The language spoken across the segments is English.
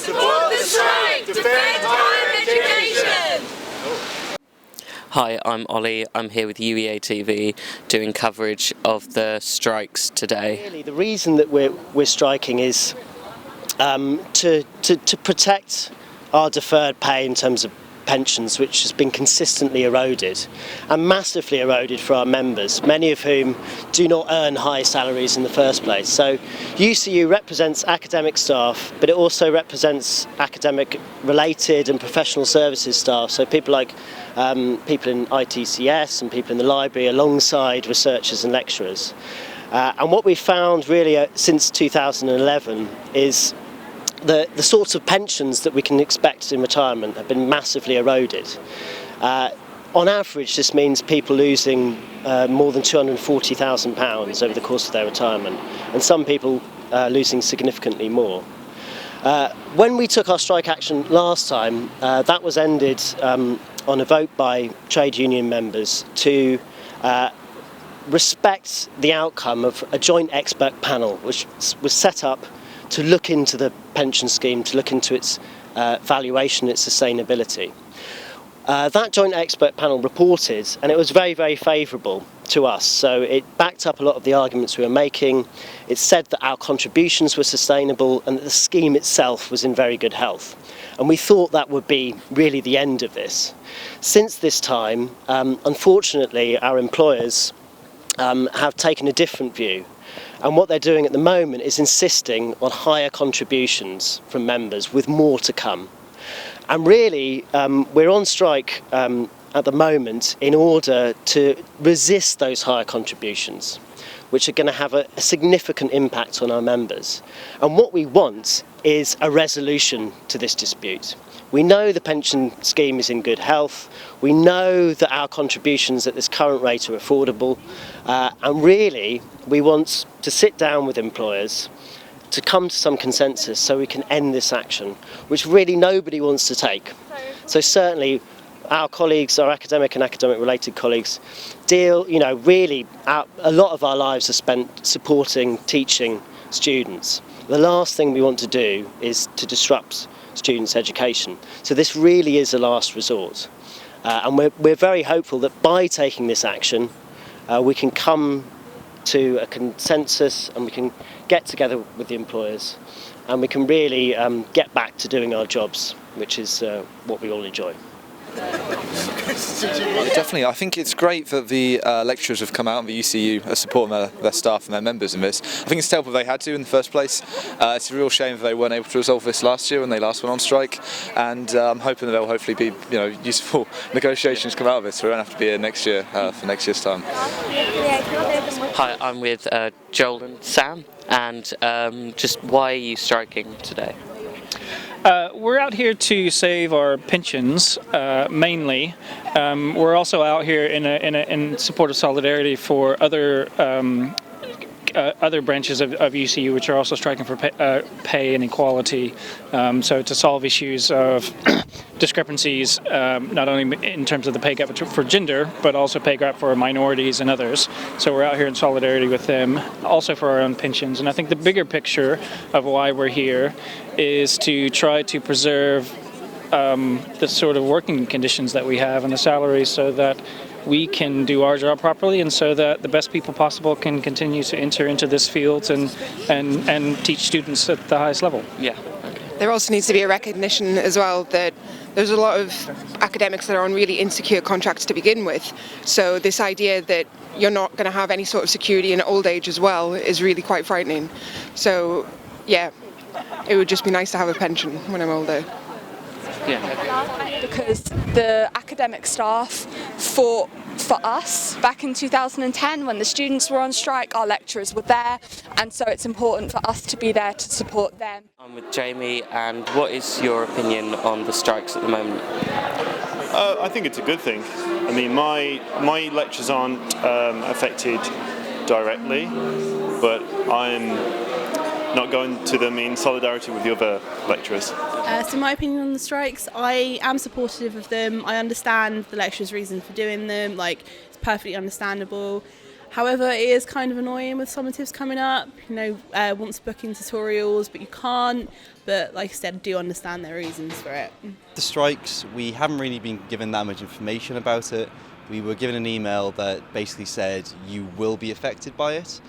Support the strike! Defend higher education! Hi, I'm Ollie. I'm here with UEA TV doing coverage of the strikes today. Really, the reason that we're striking is to protect our deferred pay in terms of pensions, which has been consistently eroded and massively eroded for our members, many of whom do not earn high salaries in the first place. So UCU represents academic staff, but it also represents academic related and professional services staff, so people like people in ITCS and people in the library alongside researchers and lecturers. And what we found really since 2011 is the sorts of pensions that we can expect in retirement have been massively eroded. On average, this means people losing more than £240,000 over the course of their retirement, and some people losing significantly more. When we took our strike action last time, that was ended on a vote by trade union members to respect the outcome of a joint expert panel, which was set up to look into the pension scheme, to look into its valuation, its sustainability. That joint expert panel reported, and it was very, very favourable to us. So it backed up a lot of the arguments we were making. It said that our contributions were sustainable and that the scheme itself was in very good health. And we thought that would be really the end of this. Since this time, unfortunately, our employers have taken a different view. And what they're doing at the moment is insisting on higher contributions from members, with more to come. And really, we're on strike at the moment in order to resist those higher contributions, which are going to have a significant impact on our members. And what we want is a resolution to this dispute. We know the pension scheme is in good health. We know that our contributions at this current rate are affordable. And really, we want to sit down with employers to come to some consensus so we can end this action, which really nobody wants to take. So certainly our colleagues, our academic and academic related colleagues, really a lot of our lives are spent supporting, teaching students. The last thing we want to do is to disrupt students' education. So this really is a last resort. And we're very hopeful that by taking this action, we can come to a consensus and we can get together with the employers and we can really get back to doing our jobs, which is what we all enjoy. Definitely, I think it's great that the lecturers have come out and the UCU are supporting their staff and their members in this. I think it's terrible they had to in the first place. It's a real shame that they weren't able to resolve this last year when they last went on strike, and I'm hoping that there will hopefully be useful negotiations come out of it, so we won't have to be here next year for next year's time. Hi, I'm with Joel and Sam, and just why are you striking today? We're out here to save our pensions, mainly. We're also out here in support of solidarity for other branches of UCU, which are also striking for pay inequality. So to solve issues of discrepancies, not only in terms of the pay gap for gender, but also pay gap for minorities and others. So we're out here in solidarity with them, also for our own pensions. And I think the bigger picture of why we're here is to try to preserve the sort of working conditions that we have and the salaries, so that we can do our job properly, and so that the best people possible can continue to enter into this field and teach students at the highest level. Yeah. There also needs to be a recognition as well that there's a lot of academics that are on really insecure contracts to begin with. So this idea that you're not going to have any sort of security in old age as well is really quite frightening. So yeah, it would just be nice to have a pension when I'm older. Yeah. Because the academic staff fought for us back in 2010 when the students were on strike. Our lecturers were there, and so it's important for us to be there to support them. I'm with Jamie, and what is your opinion on the strikes at the moment? I think it's a good thing. I mean, my lectures aren't affected directly, but I'm not going to them in solidarity with the other lecturers. So my opinion on the strikes, I am supportive of them. I understand the lecturers' reason for doing them, it's perfectly understandable. However, it is kind of annoying with summatives coming up. Wants booking tutorials, but you can't. But like I said, I do understand their reasons for it. The strikes, we haven't really been given that much information about it. We were given an email that basically said you will be affected by it.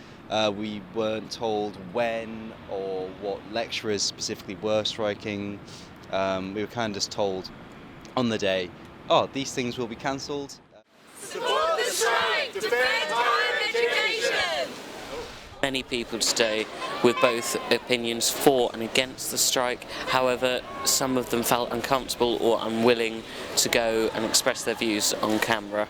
We weren't told when or what lecturers specifically were striking. We were kind of just told on the day, oh, these things will be cancelled. Support the strike! Defend higher education! Many people today with both opinions for and against the strike. However, some of them felt uncomfortable or unwilling to go and express their views on camera.